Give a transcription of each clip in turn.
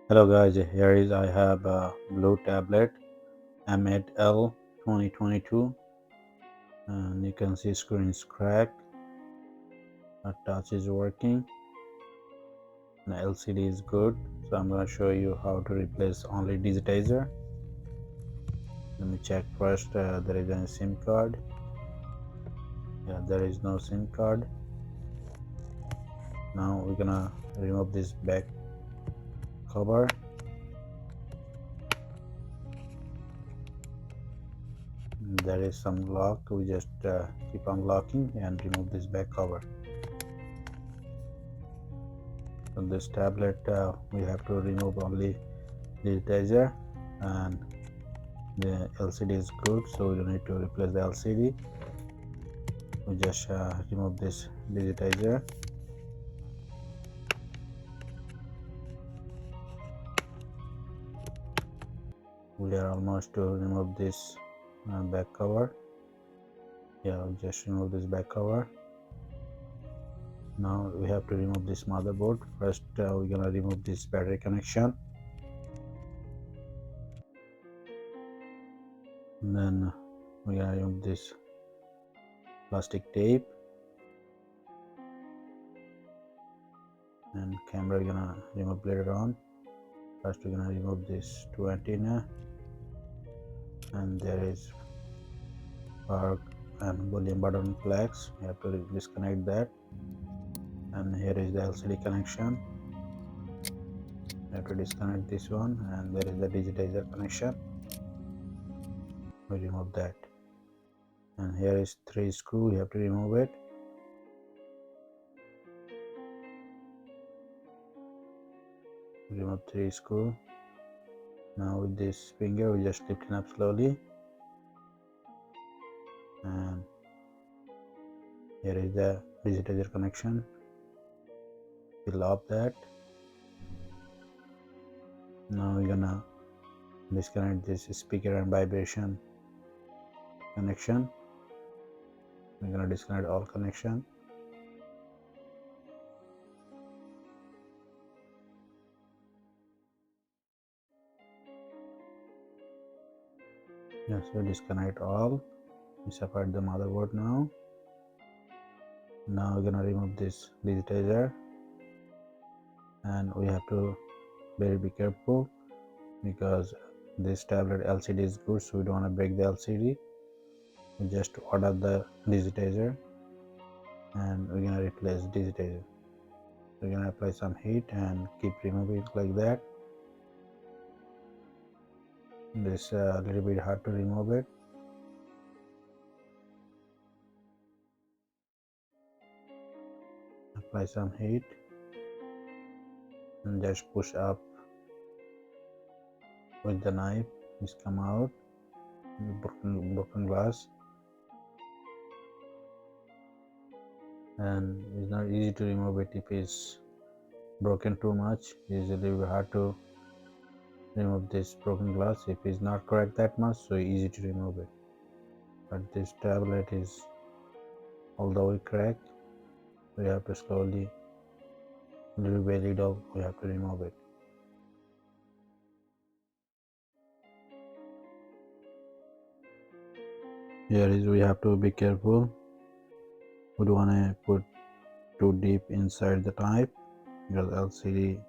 Hello guys, here is I have a blue tablet m8l 2022 and you can see screen is cracked, the touch is working, the LCD is good. So I'm going to show you how to replace only digitizer. Let me check first there is a SIM card. Yeah, there is no SIM card. Now we're gonna remove this back cover. There is some lock, we just keep on locking and remove this back cover. So this tablet we have to remove only digitizer, and the LCD is good, so we don't need to replace the LCD. We just remove this digitizer. We are almost to remove this back cover. Yeah, we just remove this back cover. Now we have to remove this motherboard. First we're gonna remove this battery connection, and then we're gonna remove this plastic tape, and camera we're gonna remove later on. First we're gonna remove this two antenna, and there is power and volume button flags. You have to disconnect that, and here is the LCD connection. You have to disconnect this one, and there is the digitizer connection. We remove that, and here is 3 screw. You have to remove it. Remove 3 screw. Now with this finger we just lift it up slowly, and here is the digitizer connection. Fill up that. Now we're gonna disconnect this speaker and vibration connection. We're gonna disconnect all connection. Yes, so disconnect all. We separate the motherboard now. Now we're gonna remove this digitizer, and we have to be careful because this tablet LCD is good, so we don't want to break the LCD. We just order the digitizer, and we're gonna replace digitizer. We're gonna apply some heat and keep removing it like that. This a little bit hard to remove it. Apply some heat and just push up with the knife. It's come out, broken glass, and it's not easy to remove it if it's broken too much. It's a little bit hard to remove this broken glass if it's not cracked that much, so easy to remove it. But this tablet is although it cracked, we have to slowly, little by little, we have to remove it. Here is we have to be careful. We don't want to put too deep inside the knife because LCD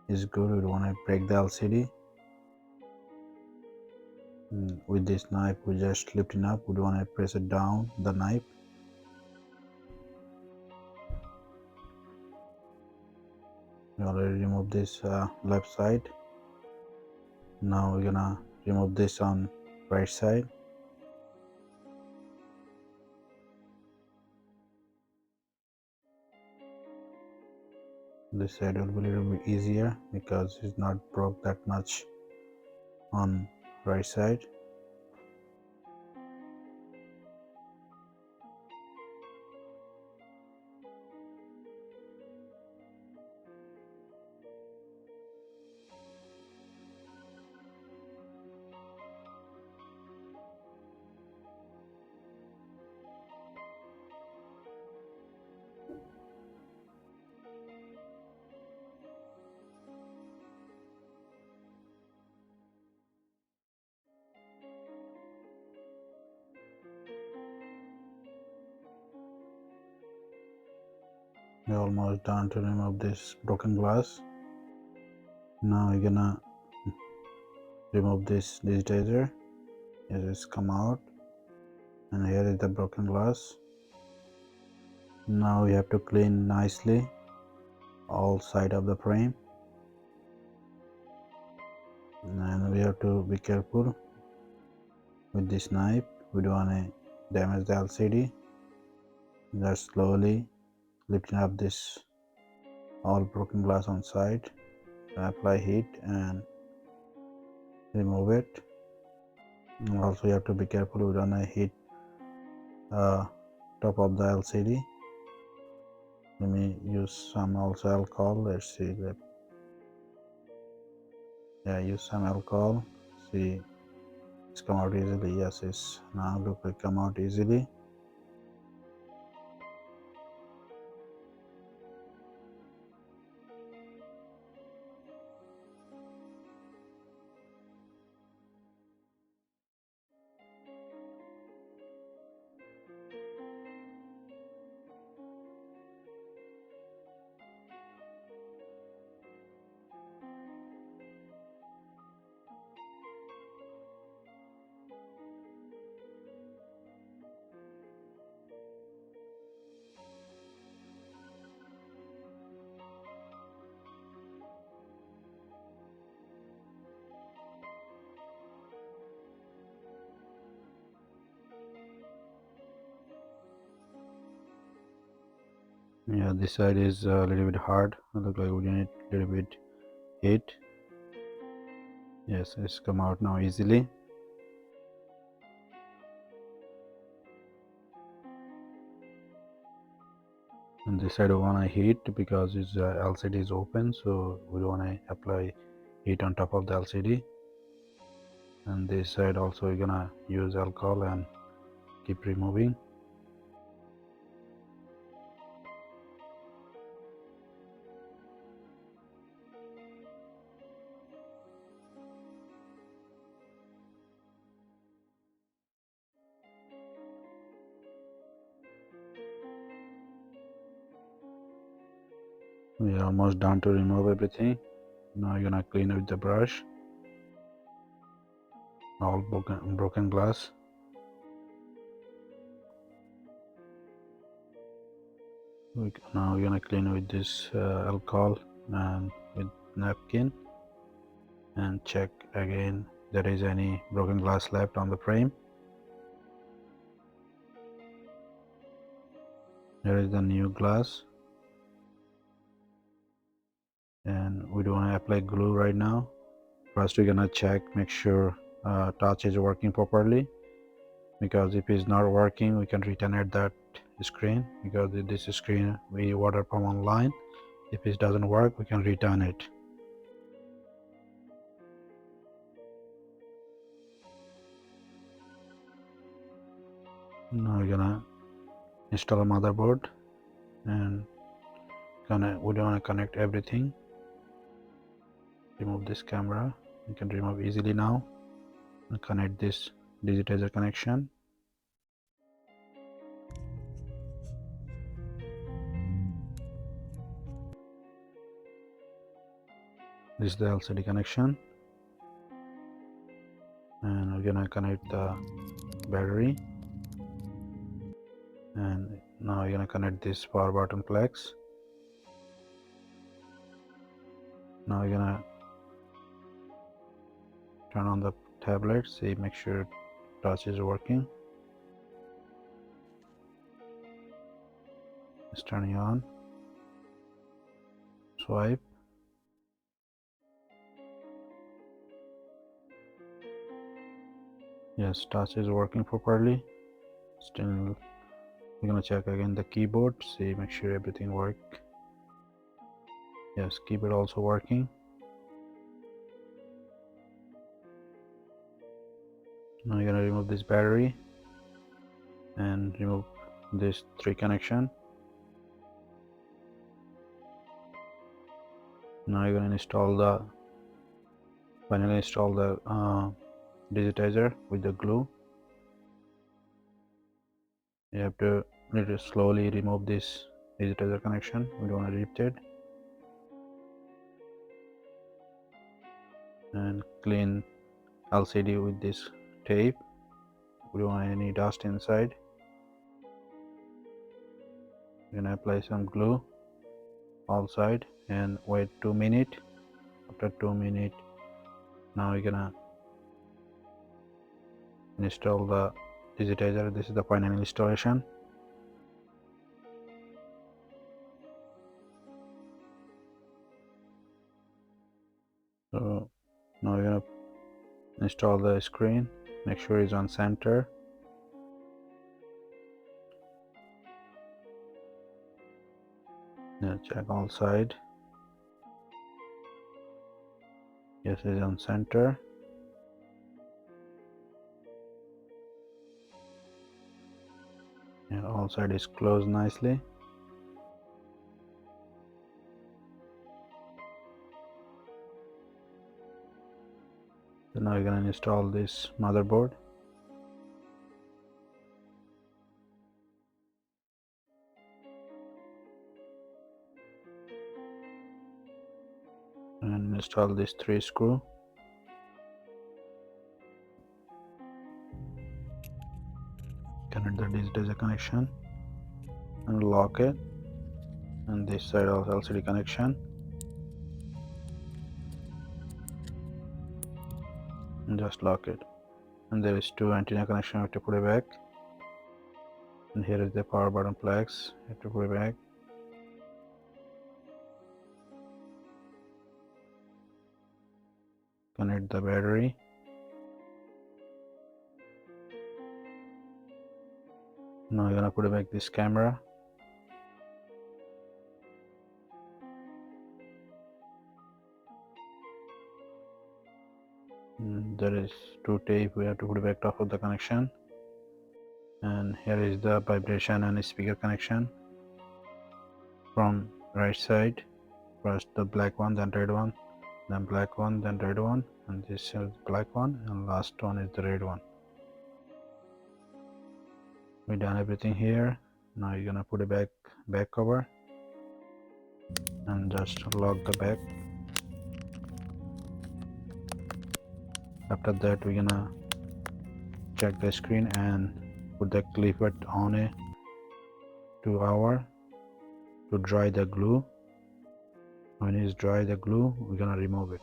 is good. We don't want to break the LCD. With this knife we just lift it up. We don't want to press it down the knife. We already removed this left side. Now we're gonna remove this on right side. This side will be a little bit easier because it's not broke that much on right side. We're almost done to remove this broken glass. Now we're gonna remove this digitizer. It has come out, and here is the broken glass. Now we have to clean nicely all side of the frame, and we have to be careful with this knife. We don't want to damage the LCD. Just slowly lifting up this all broken glass on side, apply heat and remove it. And also you have to be careful, we don't hit top of the LCD. Let me use some also alcohol. Let's see that. Yeah, use some alcohol. See, it's come out easily. Yes, it's now look like come out easily. Yeah, this side is a little bit hard. Look like we need a little bit heat. Yes, it's come out now easily. And this side we want to heat because its LCD is open, so we want to apply heat on top of the LCD. And this side also we're gonna use alcohol and keep removing. We are almost done to remove everything. Now you're gonna clean with the brush all broken glass. Now you're gonna clean with this alcohol and with napkin and check again there is any broken glass left on the frame. Here is the new glass, and we don't want to apply glue right now. First we're gonna check, make sure touch is working properly, because if it's not working we can return at that screen, because this screen we order from online. If it doesn't work we can return it. Now we're gonna install a motherboard, and we want to connect everything. Remove this camera, you can remove easily now, and connect this digitizer connection. This is the LCD connection, and we're gonna connect the battery, and now we're gonna connect this power button flex. Now we're gonna turn on the tablet, see, make sure touch is working. It's turning on. Swipe. Yes, touch is working properly. Still we're gonna check again the keyboard, see, make sure everything work. Yes, keyboard also working. Now you're gonna remove this battery and remove this 3 connection. Now you're gonna finally install the digitizer with the glue. You have to slowly remove this digitizer connection. We don't want to rip it. And clean LCD with this tape. We don't want any dust inside. We're gonna apply some glue all side and wait 2 minutes. After 2 minutes, now we're gonna install the digitizer. This is the final installation. So now we're gonna install the screen. Make sure it's on center. Now check all side. Yes, it's on center. And all side is closed nicely. So now we're gonna install this motherboard. And install this 3 screw. Connect the digitizer connection and lock it. And this side of LCD connection. And just lock it. And there is 2 antenna connection. We have to put it back. And here is the power button plugs. You have to put it back. Connect the battery. Now I'm gonna put it back this camera. And there is 2 tape. We have to put it back top of the connection. And here is the vibration and speaker connection from right side. First the black one, then red one, then black one, then red one, and this is black one, and last one is the red one. We done everything here. Now you're gonna put a back cover and just lock the back. After that we're gonna check the screen and put the clipboard on a 2 hour to dry the glue. When it's dry the glue, we're gonna remove it.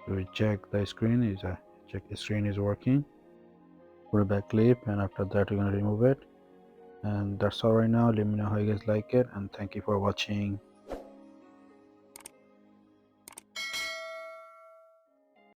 So we check the screen check the screen is working. Put a back clip, and after that we're gonna remove it. And that's all right now. Let me know how you guys like it, and thank you for watching.